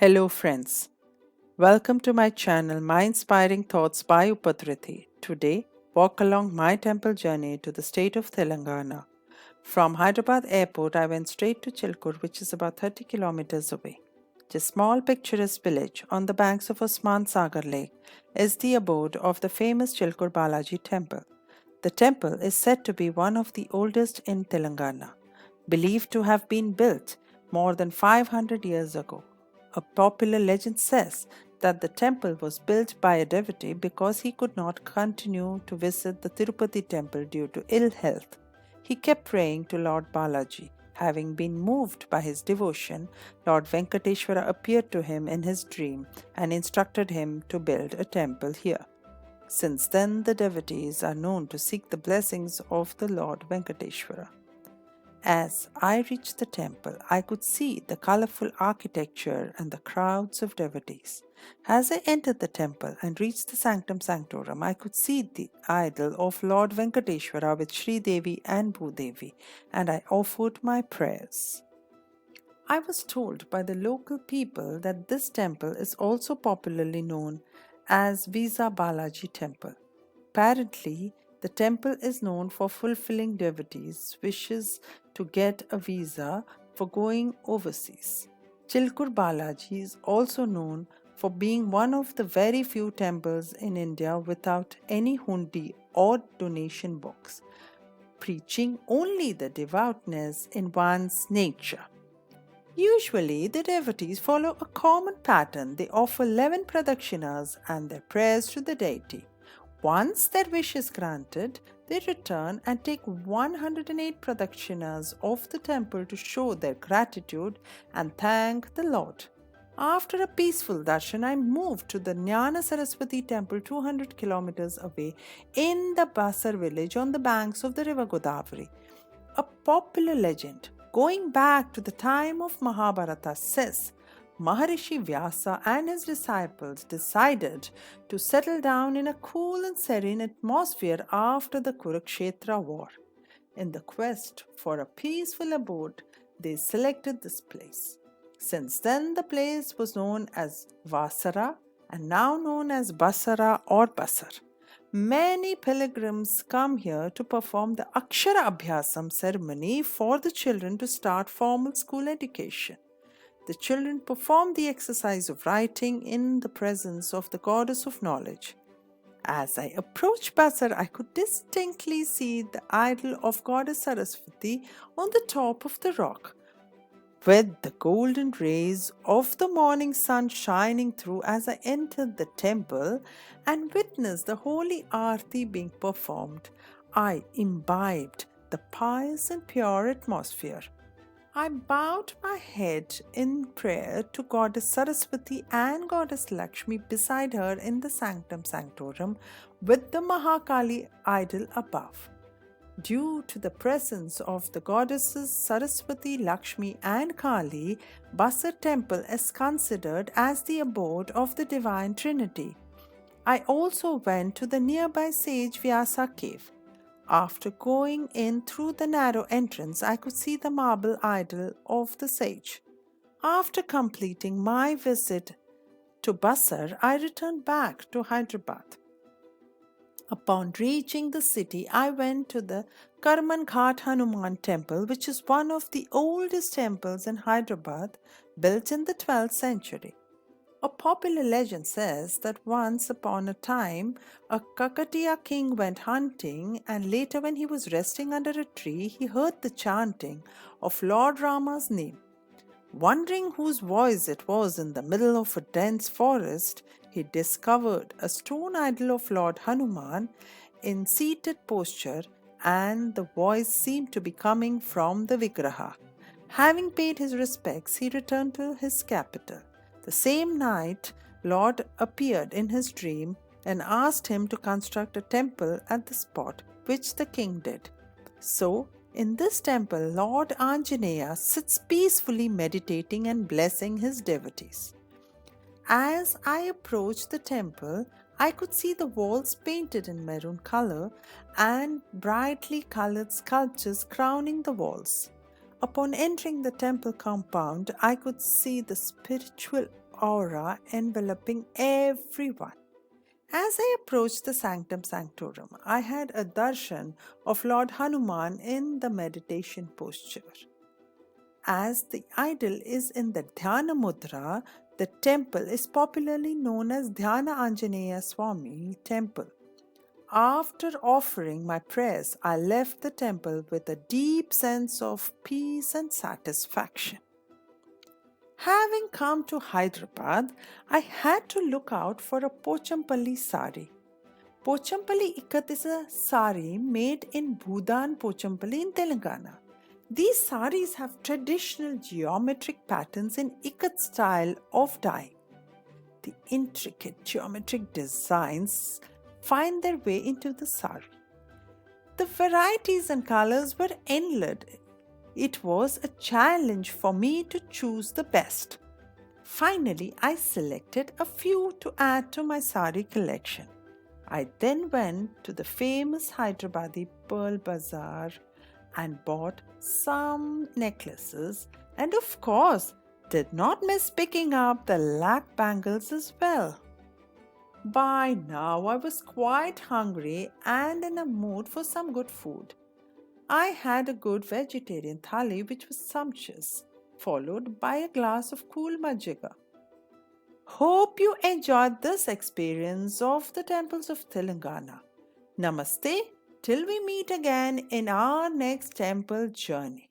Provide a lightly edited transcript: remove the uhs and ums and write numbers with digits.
Hello friends, welcome to my channel My Inspiring Thoughts by Upatriti. Today, walk along my temple journey to the state of Telangana. From Hyderabad airport, I went straight to Chilkur, which is about 30 kilometers away. This small picturesque village on the banks of Osman Sagar Lake is the abode of the famous Chilkur Balaji temple. The temple is said to be one of the oldest in Telangana, believed to have been built more than 500 years ago. A popular legend says that the temple was built by a devotee because he could not continue to visit the Tirupati temple due to ill health. He kept praying to Lord Balaji. Having been moved by his devotion, Lord Venkateshwara appeared to him in his dream and instructed him to build a temple here. Since then, the devotees are known to seek the blessings of the Lord Venkateshwara. As I reached the temple, I could see the colorful architecture and the crowds of devotees. As I entered the temple and reached the Sanctum Sanctorum, I could see the idol of Lord Venkateshwara with Sri Devi and Bhudevi, and I offered my prayers. I was told by the local people that this temple is also popularly known as Visa Balaji Temple. Apparently, the temple is known for fulfilling devotees' wishes to get a visa for going overseas. Chilkur Balaji is also known for being one of the very few temples in India without any hundi or donation box, preaching only the devoutness in one's nature. Usually, the devotees follow a common pattern. They offer 11 pradakshinas and their prayers to the deity. Once their wish is granted, they return and take 108 pradakshinas of the temple to show their gratitude and thank the Lord. After a peaceful darshan, I moved to the Jnana Saraswati temple 200 kilometers away in the Basar village on the banks of the river Godavari. A popular legend going back to the time of Mahabharata says Maharishi Vyasa and his disciples decided to settle down in a cool and serene atmosphere after the Kurukshetra war. In the quest for a peaceful abode, they selected this place. Since then, the place was known as Vasara and now known as Basara or Basar. Many pilgrims come here to perform the Akshara Abhyasam ceremony for the children to start formal school education. The children perform the exercise of writing in the presence of the goddess of knowledge. As I approached Basar, I could distinctly see the idol of goddess Saraswati on the top of the rock, with the golden rays of the morning sun shining through. As I entered the temple and witnessed the holy aarti being performed, I imbibed the pious and pure atmosphere. I bowed my head in prayer to Goddess Saraswati and Goddess Lakshmi beside her in the Sanctum Sanctorum with the Mahakali idol above. Due to the presence of the goddesses Saraswati, Lakshmi, and Kali, Basar temple is considered as the abode of the Divine Trinity. I also went to the nearby sage Vyasa cave. After going in through the narrow entrance, I could see the marble idol of the sage. After completing my visit to Basar, I returned back to Hyderabad. Upon reaching the city, I went to the Karman Ghat Hanuman temple, which is one of the oldest temples in Hyderabad, built in the 12th century. A popular legend says that once upon a time, a Kakatiya king went hunting, and later, when he was resting under a tree, he heard the chanting of Lord Rama's name. Wondering whose voice it was in the middle of a dense forest, he discovered a stone idol of Lord Hanuman in seated posture, and the voice seemed to be coming from the Vigraha. Having paid his respects, he returned to his capital. The same night, Lord appeared in his dream and asked him to construct a temple at the spot, which the king did. So, in this temple, Lord Anjaneya sits peacefully meditating and blessing his devotees. As I approached the temple, I could see the walls painted in maroon color and brightly colored sculptures crowning the walls. Upon entering the temple compound, I could see the spiritual aura enveloping everyone. As I approached the Sanctum Sanctorum, I had a darshan of Lord Hanuman in the meditation posture. As the idol is in the Dhyana Mudra, the temple is popularly known as Dhyana Anjaneya Swami Temple. After offering my prayers, I left the temple with a deep sense of peace and satisfaction. Having come to Hyderabad, I had to look out for a Pochampalli sari. Pochampalli ikat is a sari made in Bhudan Pochampalli in Telangana. These saris have traditional geometric patterns in ikat style of dye. The intricate geometric designs find their way into the sari. The varieties and colors were endless. It was a challenge for me to choose the best. Finally, I selected a few to add to my sari collection. I then went to the famous Hyderabadi Pearl Bazaar and bought some necklaces and, of course, did not miss picking up the lakh bangles as well. By now, I was quite hungry and in a mood for some good food. I had a good vegetarian thali which was sumptuous, followed by a glass of cool majjiga. Hope you enjoyed this experience of the temples of Telangana. Namaste, till we meet again in our next temple journey.